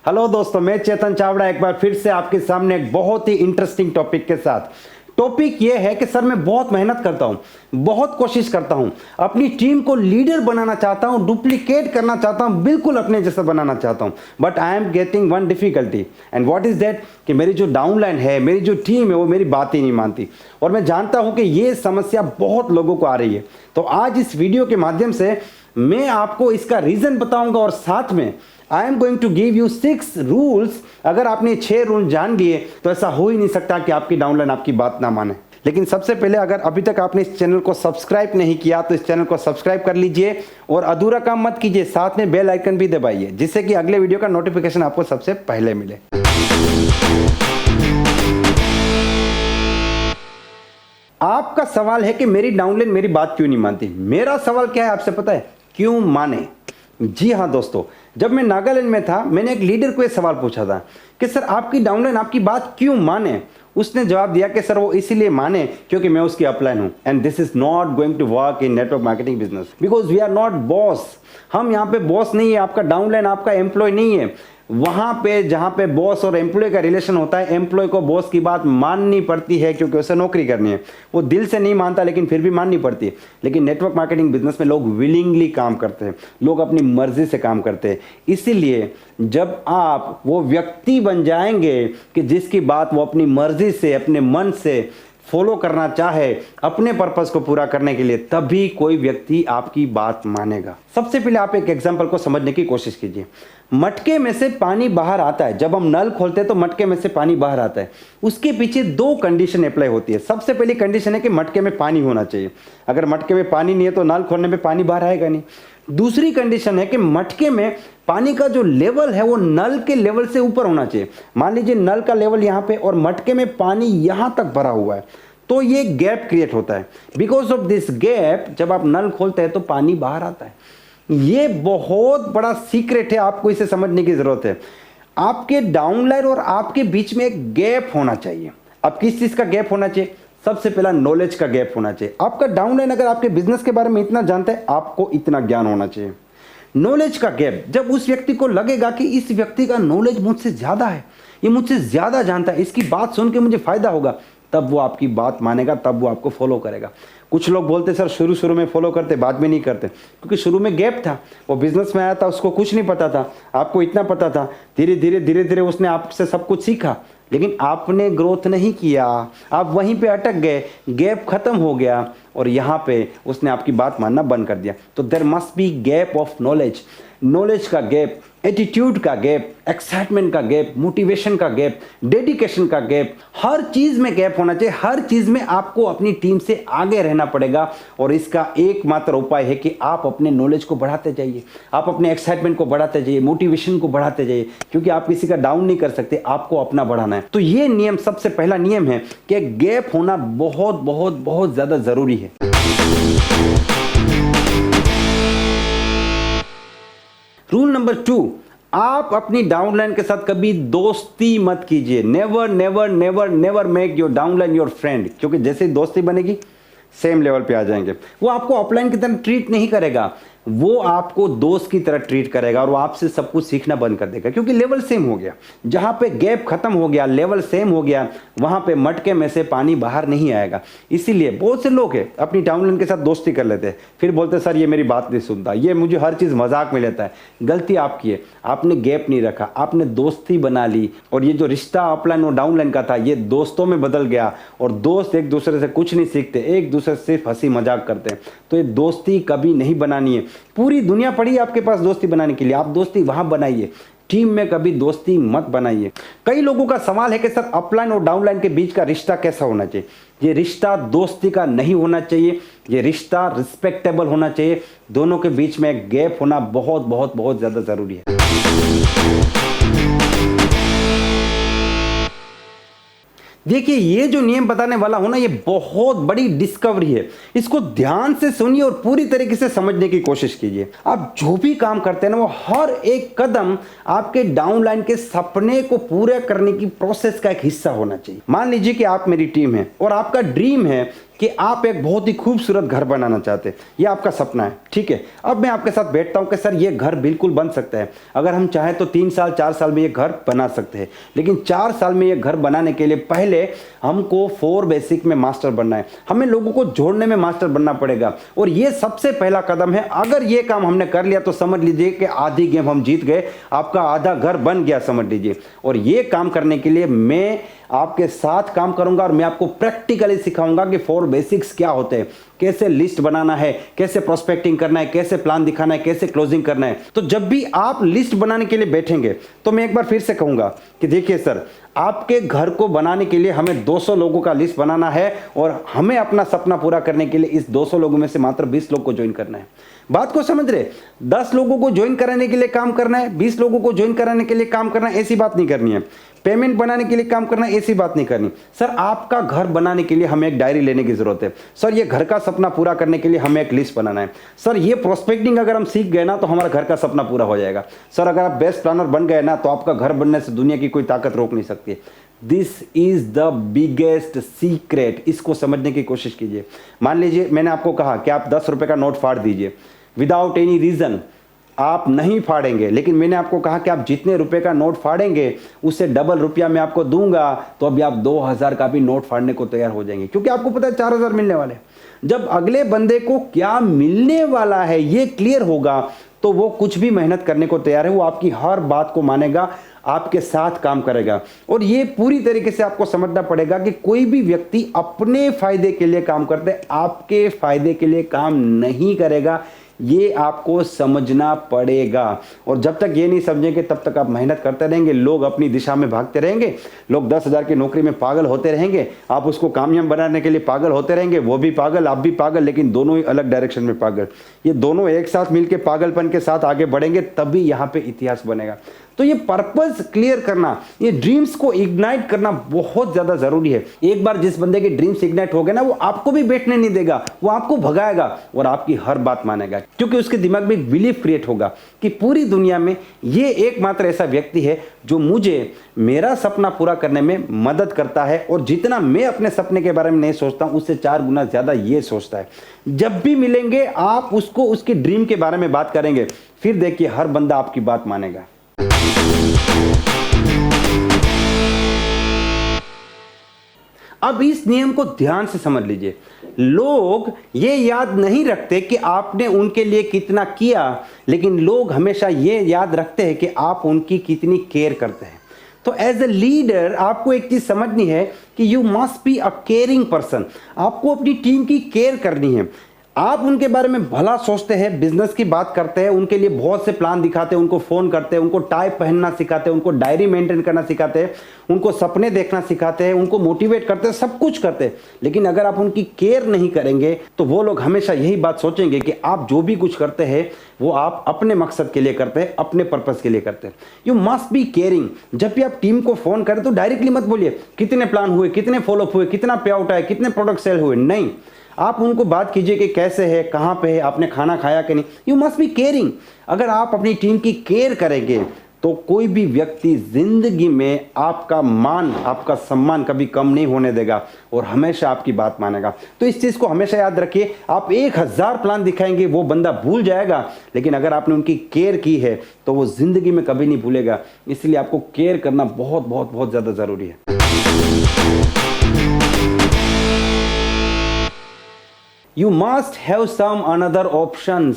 Hello दोस्तों, मैं चेतन चावड़ा एक बार फिर से आपके सामने एक बहुत ही इंटरेस्टिंग टॉपिक के साथ। टॉपिक ये है कि सर मैं बहुत मेहनत करता हूँ, बहुत कोशिश करता हूँ, अपनी टीम को लीडर बनाना चाहता हूँ, डुप्लीकेट करना चाहता हूँ, बिल्कुल अपने जैसा बनाना चाहता हूँ, but I am getting one difficulty and what is that कि मेरी जो डाउनलाइन है, मेरी जो टीम है वो मेरी बात ही नहीं मानती। और मैं जानता हूँ कि ये समस्या बहुत लोगों को आ रही है। तो आज इस वीडियो के माध्यम से मैं आपको इसका रीज़न बताऊंगा और साथ में I am going to give you 6 rules. अगर आपने 6 रूल जान लिए तो ऐसा हो ही नहीं सकता कि आपकी डाउनलाइन आपकी बात ना माने। लेकिन सबसे पहले अगर अभी तक आपने इस चैनल को सब्सक्राइब नहीं किया तो इस चैनल को सब्सक्राइब कर लीजिए और अधूरा काम मत कीजिए, साथ में बेल आइकन भी दबाइए जिससे कि अगले वीडियो का नोटिफिकेशन आपको सबसे पहले मिले। आपका सवाल है कि मेरी डाउनलाइन मेरी बात क्यों नहीं मानती। मेरा सवाल क्या है आपसे पता है? क्यों माने। जी हाँ दोस्तों, जब मैं नागालैंड में था मैंने एक लीडर को ये सवाल पूछा था कि सर आपकी डाउनलाइन आपकी बात क्यों माने। उसने जवाब दिया कि सर वो इसीलिए माने क्योंकि मैं उसकी अपलाइन हूं and this is not going to work in network marketing business because we are not boss. हम यहाँ पे बॉस नहीं है, आपका डाउनलाइन आपका एम्प्लॉय नहीं है। वहां पे जहां पे बॉस और एम्प्लॉय का रिलेशन होता है, एम्प्लॉय को बॉस की बात माननी पड़ती है क्योंकि उसे नौकरी करनी है। वो दिल से नहीं मानता लेकिन फिर भी माननी पड़ती है। लेकिन नेटवर्क मार्केटिंग बिजनेस में लोग विलिंगली काम करते हैं, लोग अपनी मर्जी से काम करते हैं। इसीलिए जब आप वो व्यक्ति बन जाएंगे कि जिसकी बात वो अपनी मर्जी से अपने मन से फॉलो करना चाहे अपने पर्पस को पूरा करने के लिए, तभी कोई व्यक्ति आपकी बात मानेगा। सबसे पहले आप एक एग्जांपल को समझने की कोशिश कीजिए। मटके में से पानी बाहर आता है, जब हम नल खोलते हैं तो मटके में से पानी बाहर आता है। उसके पीछे 2 कंडीशन अप्लाई होती है। सबसे पहली कंडीशन है कि मटके में पानी होना चाहिए। अगर मटके में पानी नहीं है तो नल खोलने में पानी बाहर आएगा नहीं। दूसरी कंडीशन है कि मटके में पानी का जो लेवल है वो नल के लेवल से ऊपर होना चाहिए। मान लीजिए नल का लेवल यहाँ पे और मटके में पानी यहाँ तक भरा हुआ है, तो ये गैप क्रिएट होता है। बिकॉज ऑफ दिस गैप जब आप नल खोलते हैं तो पानी बाहर आता है। ये बहुत बड़ा सीक्रेट है, आपको इसे समझने की जरूरत है। आपके डाउनलाइन और आपके बीच में एक गैप होना चाहिए। अब किस चीज का गैप होना चाहिए? सबसे पहला नॉलेज का गैप होना चाहिए। आपका डाउनलाइन अगर आपके बिजनेस के बारे में इतना जानता है, आपको इतना ज्ञान होना चाहिए। नॉलेज का गैप, जब उस व्यक्ति को लगेगा कि इस व्यक्ति का नॉलेज मुझसे ज्यादा है, ये मुझसे ज्यादा जानता है, इसकी बात सुन के मुझे फायदा होगा, तब वो आपकी बात मानेगा, तब वो आपको फॉलो करेगा। कुछ लोग बोलते सर शुरू में फॉलो करते बाद में नहीं करते, क्योंकि शुरू में गैप था। वो बिजनेस में आया था, उसको कुछ नहीं पता था, आपको इतना पता था। धीरे धीरे उसने आपसे सब कुछ सीखा, लेकिन आपने ग्रोथ नहीं किया, आप वहीं पे अटक गए, गैप खत्म हो गया और यहाँ पे उसने आपकी बात मानना बंद कर दिया। तो there must be gap of knowledge. Knowledge का गैप, एटीट्यूड का गैप, एक्साइटमेंट का गैप, मोटिवेशन का गैप, डेडिकेशन का गैप, हर चीज में गैप होना चाहिए। हर चीज में आपको अपनी टीम से आगे रहना पड़ेगा और इसका एकमात्र उपाय है कि आप अपने नॉलेज को बढ़ाते जाइए, आप अपने एक्साइटमेंट को बढ़ाते जाइए, मोटिवेशन को बढ़ाते जाइए, क्योंकि आप किसी का डाउन नहीं कर सकते, आपको अपना बढ़ाना है। तो ये नियम, सबसे पहला नियम है कि गैप होना बहुत बहुत बहुत ज्यादा जरूरी है। रूल नंबर 2, आप अपनी डाउनलाइन के साथ कभी दोस्ती मत कीजिए। Never never never never make your downline your friend, क्योंकि जैसे ही दोस्ती बनेगी सेम लेवल पे आ जाएंगे। वो आपको ऑफलाइन की तरह ट्रीट नहीं करेगा, वो आपको दोस्त की तरह ट्रीट करेगा और वो आपसे सब कुछ सीखना बंद कर देगा, क्योंकि लेवल सेम हो गया। जहां पे गैप खत्म हो गया, लेवल सेम हो गया, वहां पे मटके में से पानी बाहर नहीं आएगा। इसीलिए बहुत से लोग हैं अपनी डाउनलाइन के साथ दोस्ती कर लेते हैं, फिर बोलते सर ये मेरी बात नहीं सुनता, ये मुझे हर चीज मजाक में लेता है। गलती आपकी है, आपने गैप नहीं रखा, आपने दोस्ती बना ली और ये जो रिश्ता ऑफलाइन और डाउनलाइन का था ये दोस्तों में बदल गया। और दोस्त एक दूसरे से कुछ नहीं सीखते, एक दूसरे से सिर्फ हंसी मजाक करते हैं। तो ये दोस्ती कभी नहीं बनानी है। पूरी दुनिया पड़ी है आपके पास दोस्ती बनाने के लिए, आप दोस्ती वहां बनाइए, टीम में कभी दोस्ती मत बनाइए। कई लोगों का सवाल है कि सर अपलाइन और डाउनलाइन के बीच का रिश्ता कैसा होना चाहिए। ये रिश्ता दोस्ती का नहीं होना चाहिए, ये रिश्ता रिस्पेक्टेबल होना चाहिए। दोनों के बीच में एक गैप होना बहुत बहुत बहुत ज्यादा जरूरी है। देखिए ये जो नियम बताने वाला हूं ना, ये बहुत बड़ी डिस्कवरी है। इसको ध्यान से सुनिए और पूरी तरीके से समझने की कोशिश कीजिए। आप जो भी काम करते हैं ना, वो हर एक कदम आपके डाउनलाइन के सपने को पूरा करने की प्रोसेस का एक हिस्सा होना चाहिए। मान लीजिए कि आप मेरी टीम है और आपका ड्रीम है कि कि आप एक बहुत ही खूबसूरत घर बनाना चाहते हैं, ये आपका सपना है, ठीक है। अब मैं आपके साथ बैठता हूं कि सर ये घर बिल्कुल बन सकता है, अगर हम चाहें तो 3 साल 4 साल में ये घर बना सकते हैं। लेकिन 4 साल में ये घर बनाने के लिए पहले हमको 4 बेसिक में मास्टर बनना है, हमें लोगों को जोड़ने में मास्टर बनना पड़ेगा, और ये सबसे पहला कदम है। अगर ये काम हमने कर लिया तो समझ लीजिए कि आधी गेम हम जीत गए, आपका आधा घर बन गया समझ लीजिए। और ये काम करने के लिए मैं आपके साथ काम करूंगा और मैं आपको प्रैक्टिकली सिखाऊंगा कि 4 बेसिक्स क्या होते हैं, कैसे लिस्ट बनाना है, कैसे प्रोस्पेक्टिंग करना है, कैसे प्लान दिखाना है, कैसे क्लोजिंग करना है। तो जब भी आप लिस्ट बनाने के लिए बैठेंगे तो मैं एक बार फिर से कहूंगा कि देखिए सर, आपके घर को बनाने के लिए हमें 200 लोगों का लिस्ट बनाना है और हमें अपना सपना पूरा करने के लिए इस 200 लोगों में से मात्र 20 लोग को ज्वाइन करना है। बात को समझ रहे? 10 लोगों को ज्वाइन कराने के लिए काम करना है, 20 लोगों को ज्वाइन कराने के लिए काम करना है, ऐसी बात नहीं करनी है। पेमेंट बनाने के लिए काम करना है, ऐसी बात नहीं करनी। सर आपका घर बनाने के लिए हमें एक डायरी लेने की जरूरत है। सर ये घर का सपना पूरा करने के लिए हमें एक लिस्ट बनाना है। सर ये प्रोस्पेक्टिंग अगर हम सीख गए ना तो हमारा घर का सपना पूरा हो जाएगा। सर अगर आप बेस्ट प्लानर बन गए ना तो आपका घर बनने से दुनिया की कोई ताकत रोक नहीं सकती। This is the biggest secret, इसको समझने की कोशिश कीजिए। मान लीजिए मैंने आपको कहा कि आप 10 रुपए का नोट फाड़ दीजिए, विदाउट एनी रीजन आप नहीं फाड़ेंगे, लेकिन मैंने आपको कहा कि आप जितने रुपए का नोट फाड़ेंगे उससे डबल रुपया मैं आपको दूंगा, तो अभी आप 2000 का भी नोट फाड़ने को तैयार हो जाएंगे, क्योंकि आपको पता है 4000 मिलने वाले। जब अगले बंदे को क्या मिलने वाला है ये क्लियर होगा तो वो कुछ भी मेहनत करने को तैयार है, वो आपकी हर बात को मानेगा, आपके साथ काम करेगा। और ये पूरी तरीके से आपको समझना पड़ेगा कि कोई भी व्यक्ति अपने फायदे के लिए काम करते हैं, आपके फायदे के लिए काम नहीं करेगा, ये आपको समझना पड़ेगा। और जब तक ये नहीं समझेंगे तब तक आप मेहनत करते रहेंगे, लोग अपनी दिशा में भागते रहेंगे, लोग 10,000 की नौकरी में पागल होते रहेंगे, आप उसको कामयाब बनाने के लिए पागल होते रहेंगे, वो भी पागल आप भी पागल, लेकिन दोनों ही अलग डायरेक्शन में पागल। ये दोनों एक साथ मिलकर पागलपन के साथ आगे बढ़ेंगे तभी यहाँ पे इतिहास बनेगा। तो ये पर्पस क्लियर करना, ये ड्रीम्स को इग्नाइट करना बहुत ज्यादा जरूरी है। एक बार जिस बंदे के ड्रीम्स इग्नाइट हो गए ना, वो आपको भी बैठने नहीं देगा, वो आपको भगाएगा और आपकी हर बात मानेगा, क्योंकि उसके दिमाग में बिलीफ क्रिएट होगा कि पूरी दुनिया में ये एकमात्र ऐसा व्यक्ति है जो मुझे मेरा सपना पूरा करने में मदद करता है, और जितना मैं अपने सपने के बारे में नहीं सोचता हूं उससे 4 गुना ज्यादा ये सोचता है। जब भी मिलेंगे आप उसको उसके ड्रीम के बारे में बात करेंगे, फिर देखिए हर बंदा आपकी बात मानेगा। अब इस नियम को ध्यान से समझ लीजिए। लोग ये याद नहीं रखते कि आपने उनके लिए कितना किया, लेकिन लोग हमेशा ये याद रखते हैं कि आप उनकी कितनी केयर करते हैं। तो एज ए लीडर आपको एक चीज समझनी है कि you must be a caring person. आपको अपनी टीम की केयर करनी है। आप उनके बारे में भला सोचते हैं, बिजनेस की बात करते हैं, उनके लिए बहुत से प्लान दिखाते हैं, उनको फोन करते हैं, उनको टाई पहनना सिखाते हैं, उनको डायरी मेंटेन करना सिखाते हैं, उनको सपने देखना सिखाते हैं, उनको मोटिवेट करते हैं, सब कुछ करते हैं। लेकिन अगर आप उनकी केयर नहीं करेंगे तो वो लोग हमेशा यही बात सोचेंगे कि आप जो भी कुछ करते हैं वो आप अपने मकसद के लिए करते हैं, अपने पर्पस के लिए करते हैं। You must be caring. जब भी आप टीम को फोन करें तो डायरेक्टली मत बोलिए कितने प्लान हुए, कितने फॉलोअप हुए, कितना पे आउट आया, कितने प्रोडक्ट सेल हुए। नहीं, आप उनको बात कीजिए कि कैसे है, कहाँ पे है, आपने खाना खाया कि नहीं। You must be caring. अगर आप अपनी टीम की केयर करेंगे तो कोई भी व्यक्ति जिंदगी में आपका मान, आपका सम्मान कभी कम नहीं होने देगा और हमेशा आपकी बात मानेगा। तो इस चीज को हमेशा याद रखिए। आप 1000 प्लान दिखाएंगे वो बंदा भूल जाएगा, लेकिन अगर आपने उनकी केयर की है तो वो जिंदगी में कभी नहीं भूलेगा। इसलिए आपको केयर करना बहुत बहुत बहुत ज्यादा जरूरी है। You must have some another options।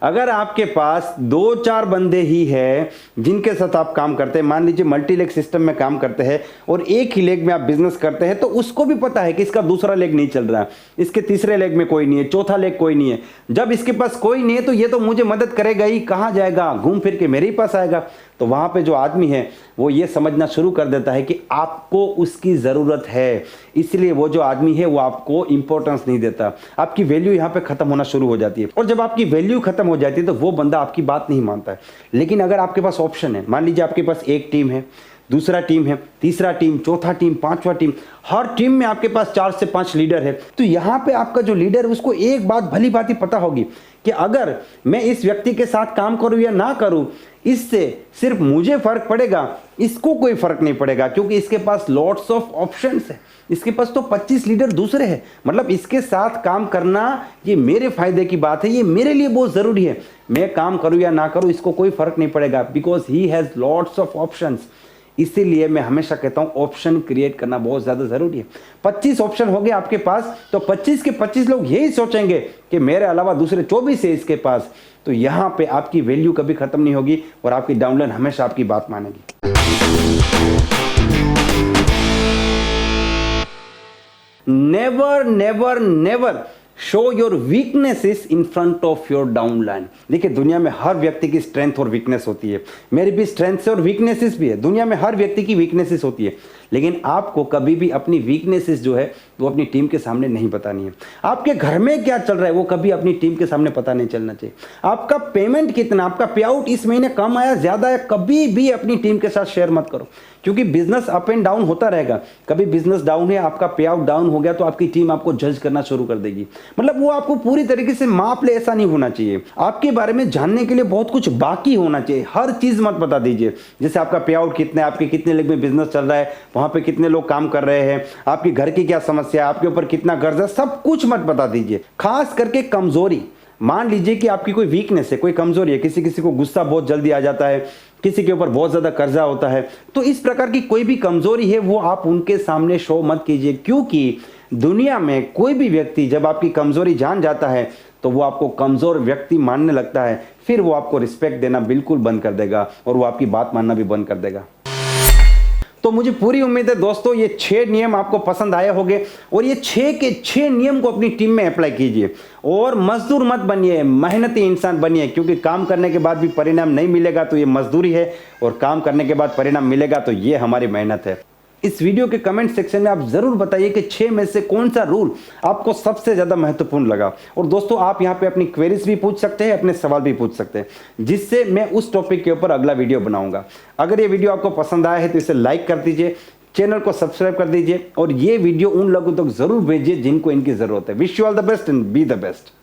अगर आपके पास 2-4 बंदे ही है जिनके साथ आप काम करते हैं, मान लीजिए मल्टी लेग सिस्टम में काम करते हैं और एक ही लेग में आप बिजनेस करते हैं, तो उसको भी पता है कि इसका दूसरा लेग नहीं चल रहा है, इसके तीसरे लेग में कोई नहीं है, चौथा लेग कोई नहीं है। जब इसके पास कोई नहीं है तो ये तो मुझे मदद करेगा ही, कहाँ जाएगा, घूम फिर के मेरे ही पास आएगा। तो वहां पे जो आदमी है वो ये समझना शुरू कर देता है कि आपको उसकी जरूरत है, इसलिए वो जो आदमी है वो आपको इंपॉर्टेंस नहीं देता। आपकी वैल्यू यहाँ पे खत्म होना शुरू हो जाती है, और जब आपकी वैल्यू खत्म हो जाती है तो वो बंदा आपकी बात नहीं मानता है। लेकिन अगर आपके पास ऑप्शन है, मान लीजिए आपके पास एक टीम है, दूसरा टीम है, तीसरा टीम, चौथा टीम, पांचवा टीम, हर टीम में आपके पास 4 से 5 लीडर है। तो यहाँ पे आपका जो लीडर है उसको एक बात भली भांति पता होगी कि अगर मैं इस व्यक्ति के साथ काम करूं या ना करूं, इससे सिर्फ मुझे फर्क पड़ेगा, इसको कोई फर्क नहीं पड़ेगा, क्योंकि इसके पास लॉट्स ऑफ ऑप्शंस है। इसके पास तो 25 लीडर दूसरे हैं, मतलब इसके साथ काम करना ये मेरे फायदे की बात है, ये मेरे लिए बहुत जरूरी है। मैं काम करूं या ना करूं इसको कोई फर्क नहीं पड़ेगा, because he has lots of options. इसीलिए मैं हमेशा कहता हूं ऑप्शन क्रिएट करना बहुत ज्यादा जरूरी है। 25 ऑप्शन हो गए आपके पास, तो 25 के 25 लोग यही सोचेंगे कि मेरे अलावा दूसरे 24 है इसके पास। तो यहां पे आपकी वैल्यू कभी खत्म नहीं होगी और आपकी डाउनलाइन हमेशा आपकी बात मानेगी। Never never never show your weaknesses in front of your downline. देखिए, दुनिया में हर व्यक्ति की स्ट्रेंथ और वीकनेस होती है, मेरी भी स्ट्रेंथ्स और वीकनेसेस भी है। दुनिया में हर व्यक्ति की वीकनेसेस होती है, लेकिन आपको कभी भी अपनी वीकनेसेस जो है वो अपनी टीम के सामने नहीं बतानी है। आपके घर में क्या चल रहा है वो कभी अपनी टीम के सामने पता नहीं चलना चाहिए। आपका पेमेंट कितना, आपका पे आउट इस महीने कम आया, ज्यादा है, कभी भी अपनी टीम के साथ शेयर मत करो, क्योंकि बिजनेस अप एंड डाउन होता रहेगा। कभी बिजनेस डाउन है, आपका पे आउट डाउन हो गया, तो आपकी टीम आपको जज करना शुरू कर देगी। मतलब वो आपको पूरी तरीके से माप ले, ऐसा नहीं होना चाहिए। आपके बारे में जानने के लिए बहुत कुछ बाकी होना चाहिए, हर चीज मत बता दीजिए। जैसे आपका पे आउट कितना है, आपके कितने लेग में बिजनेस चल रहा है, वहां पे कितने लोग काम कर रहे हैं, आपकी घर की क्या समस्या है, आपके ऊपर कितना कर्ज है, सब कुछ मत बता दीजिए। खास करके कमजोरी, मान लीजिए कि आपकी कोई वीकनेस है, कोई कमजोरी है, किसी को गुस्सा बहुत जल्दी आ जाता है, किसी के ऊपर बहुत ज्यादा कर्जा होता है, तो इस प्रकार की कोई भी कमजोरी है वो आप उनके सामने शो मत कीजिए। क्योंकि दुनिया में कोई भी व्यक्ति जब आपकी कमजोरी जान जाता है तो वो आपको कमजोर व्यक्ति मानने लगता है, फिर वो आपको रिस्पेक्ट देना बिल्कुल बंद कर देगा और वो आपकी बात मानना भी बंद कर देगा। तो मुझे पूरी उम्मीद है दोस्तों ये 6 नियम आपको पसंद आए होंगे और ये 6 के 6 नियम को अपनी टीम में अप्लाई कीजिए और मजदूर मत बनिए, मेहनती इंसान बनिए। क्योंकि काम करने के बाद भी परिणाम नहीं मिलेगा तो ये मजदूरी है, और काम करने के बाद परिणाम मिलेगा तो ये हमारी मेहनत है। इस वीडियो के कमेंट सेक्शन में आप जरूर बताइए कि 6 में से कौन सा रूल आपको सबसे ज्यादा महत्वपूर्ण लगा। और दोस्तों, आप यहां पे अपनी क्वेरीज भी पूछ सकते हैं, अपने सवाल भी पूछ सकते हैं, जिससे मैं उस टॉपिक के ऊपर अगला वीडियो बनाऊंगा। अगर ये वीडियो आपको पसंद आया है तो इसे लाइक कर दीजिए, चैनल को सब्सक्राइब कर दीजिए और ये वीडियो उन लोगों तक जरूर भेजिए जिनको इनकी जरूरत है। Wish you all the best and be the best.